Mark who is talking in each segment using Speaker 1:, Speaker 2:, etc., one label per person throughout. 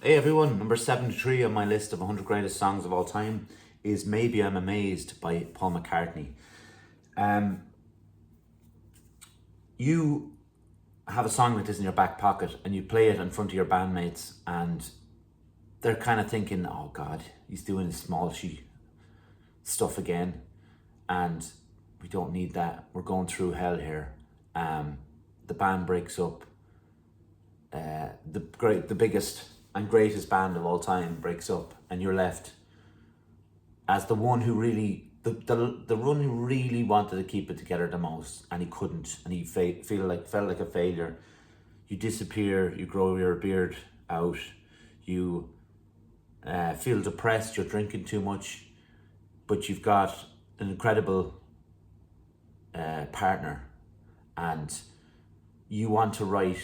Speaker 1: Hey everyone, number 73 on my list of 100 greatest songs of all time is Maybe I'm Amazed by Paul McCartney. Um, you have a song like this in your back pocket and you play it in front of your bandmates and they're kind of thinking, oh God, he's doing his small she stuff again and we don't need that. We're going through hell here. The band breaks up. The biggest and greatest band of all time breaks up and you're left as the one who really the one who really wanted to keep it together the most, and he couldn't, and he felt like a failure. You disappear, you grow your beard out, you feel depressed, you're drinking too much, but you've got an incredible partner, and you want to write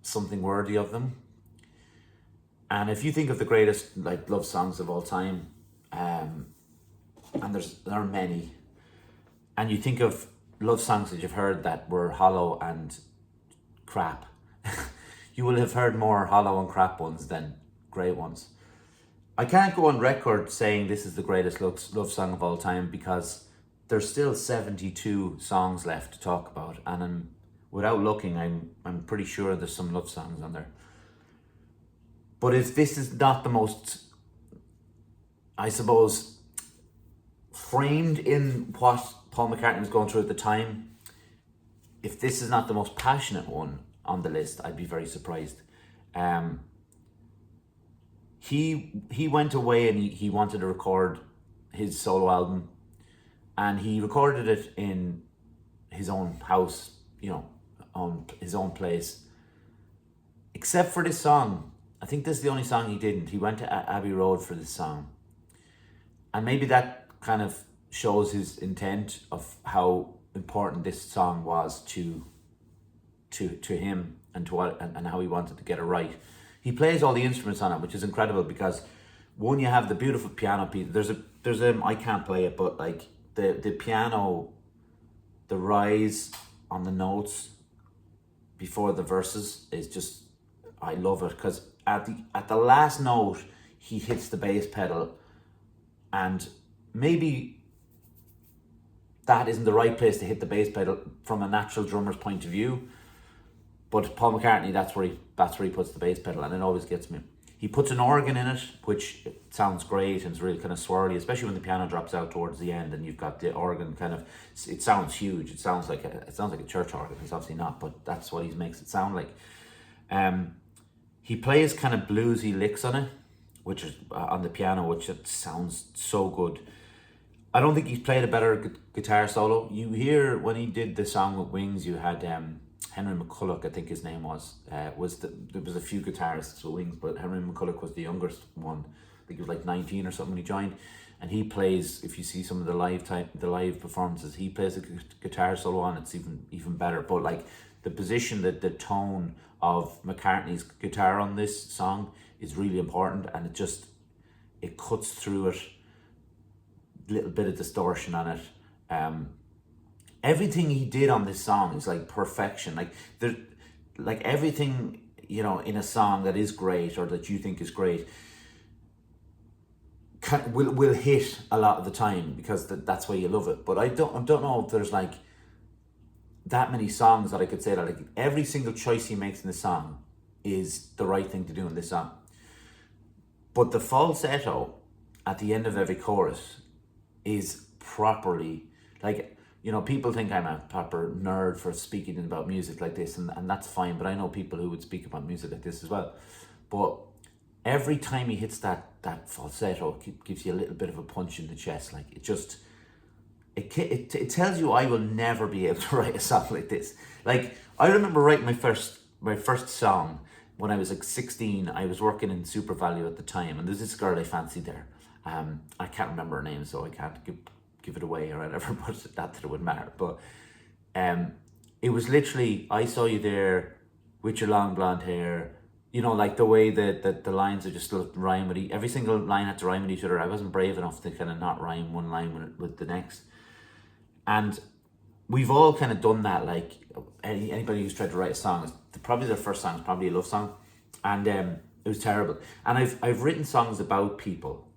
Speaker 1: something worthy of them. And if you think of the greatest like love songs of all time, and there are many, and you think of love songs that you've heard that were hollow and crap, you will have heard more hollow and crap ones than great ones. I can't go on record saying this is the greatest love song of all time because there's still 72 songs left to talk about, and without looking, I'm pretty sure there's some love songs on there. But if this is not the most, I suppose, framed in what Paul McCartney was going through at the time, if this is not the most passionate one on the list, I'd be very surprised. He went away and he wanted to record his solo album, and he recorded it in his own house, on his own place. Except for this song, I think this is the only song he didn't. He went to Abbey Road for this song, and maybe that kind of shows his intent of how important this song was to him and to what and how he wanted to get it right. He plays all the instruments on it, which is incredible because one, you have the beautiful piano piece. There's a I can't play it, but like the piano, the rise on the notes before the verses is just, I love it because at the last note he hits the bass pedal, and maybe that isn't the right place to hit the bass pedal from a natural drummer's point of view, but Paul McCartney, that's where he puts the bass pedal, and it always gets me. He puts an organ in it, which sounds great and it's really kind of swirly, especially when the piano drops out towards the end and you've got the organ kind of, it sounds huge. It sounds like a church organ. It's obviously not, but that's what he makes it sound like. He plays kind of bluesy licks on it, which is on the piano, which it sounds so good. I don't think he's played a better guitar solo. You hear when he did the song with Wings, you had Henry McCulloch, I think his name was. There was a few guitarists with Wings, but Henry McCulloch was the youngest one. I think he was like 19 or something when he joined. And he plays, if you see some of the live performances, he plays a guitar solo on. It's even better. But like the position, the tone of McCartney's guitar on this song is really important, and it cuts through it. Little bit of distortion on it. Everything he did on this song is like perfection. Like everything, in a song that is great or that you think is great will hit a lot of the time because that's why you love it. But I don't know if there's like that many songs that I could say that like every single choice he makes in the song is the right thing to do in this song. But the falsetto at the end of every chorus is properly, like, people think I'm a proper nerd for speaking about music like this, and that's fine, but I know people who would speak about music like this as well. But every time he hits that falsetto, it gives you a little bit of a punch in the chest. Like it tells you I will never be able to write a song like this. Like I remember writing my first song when I was like 16. I was working in Super Value at the time, and there's this girl I fancied there. I can't remember her name, so I can't give it away or whatever, but not that it would matter. But it was literally, I saw you there with your long blonde hair, like the way that the lines are just rhyme with every single line had to rhyme with each other. I wasn't brave enough to kind of not rhyme one line with the next. And we've all kind of done that. Like anybody who's tried to write a song, probably their first song is probably a love song. And It was terrible. And I've written songs about people,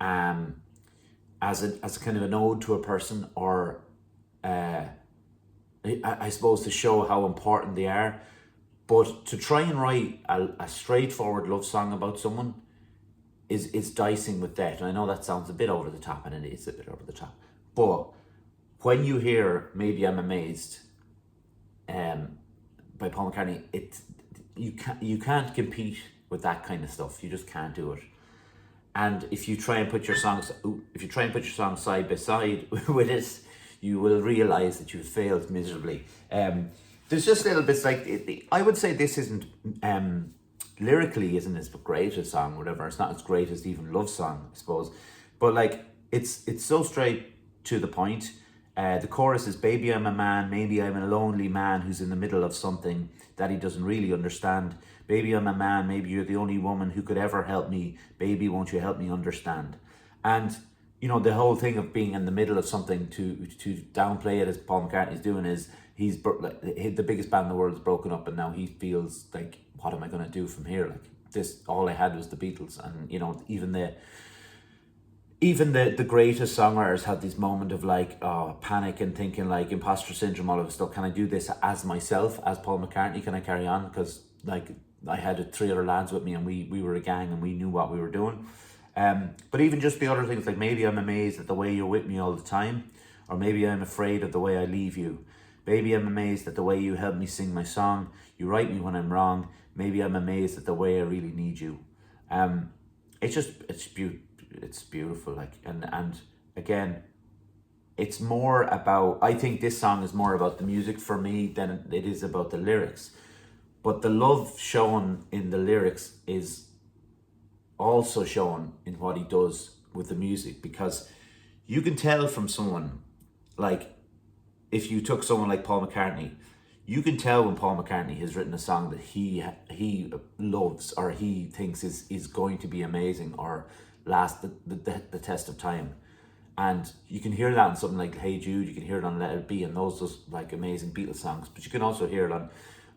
Speaker 1: as a kind of an ode to a person, or I suppose to show how important they are. But to try and write a straightforward love song about someone is dicing with that. And I know that sounds a bit over the top, and it is a bit over the top. But when you hear Maybe I'm Amazed by Paul McCartney, you can't compete with that kind of stuff. You just can't do it. And if you try and put your songs side by side with it, you will realize that you failed miserably. There's just little bits like I would say this isn't lyrically isn't as great a song, whatever. It's not as great as even Love Song, I suppose, but like it's so straight to the point. The chorus is, baby, I'm a man, maybe I'm a lonely man who's in the middle of something that he doesn't really understand. Baby, I'm a man, maybe you're the only woman who could ever help me. Baby, won't you help me understand? And, you know, the whole thing of being in the middle of something, to downplay it as Paul McCartney's doing, is the biggest band in the world is broken up, and now he feels like, what am I going to do from here? Like, this, all I had was the Beatles. And, you know, even the greatest songwriters had this moment of like panic and thinking like imposter syndrome, all of stuff. Can I do this as myself, as Paul McCartney? Can I carry on? Because like I had 3 other lads with me, and we were a gang, and we knew what we were doing. But even just the other things, like maybe I'm amazed at the way you're with me all the time, or maybe I'm afraid of the way I leave you. Baby, I'm amazed at the way you help me sing my song. You write me when I'm wrong. Maybe I'm amazed at the way I really need you. It's beautiful, like, and again, it's more about, I think this song is more about the music for me than it is about the lyrics. But the love shown in the lyrics is also shown in what he does with the music, because you can tell from someone, like, if you took someone like Paul McCartney, you can tell when Paul McCartney has written a song that he loves, or he thinks is going to be amazing, or last the test of time. And you can hear that in something like Hey Jude, you can hear it on Let It Be, and those just like amazing Beatles songs. But you can also hear it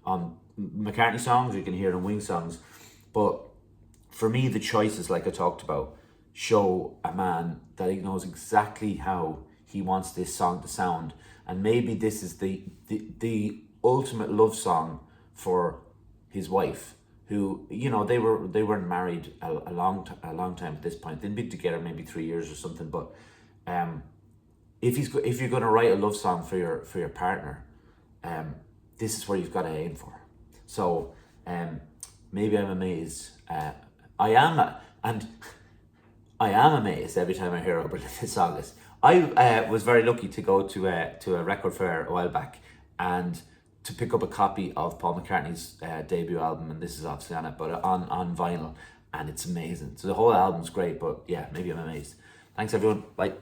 Speaker 1: on McCartney songs, you can hear it on Wing songs. But for me, the choices, like I talked about, show a man that he knows exactly how he wants this song to sound. And maybe this is the ultimate love song for his wife, who, you know, they weren't married a long time at this point. They'd been together maybe 3 years or something. But if you're going to write a love song for your partner, this is where you've got to aim for. So maybe I'm amazed. I am amazed every time I hear how brilliant this song is. I was very lucky to go to a record fair a while back, and to pick up a copy of Paul McCartney's debut album, and this is obviously on it, but on vinyl, and it's amazing. So the whole album's great, but yeah, maybe I'm amazed. Thanks everyone, bye.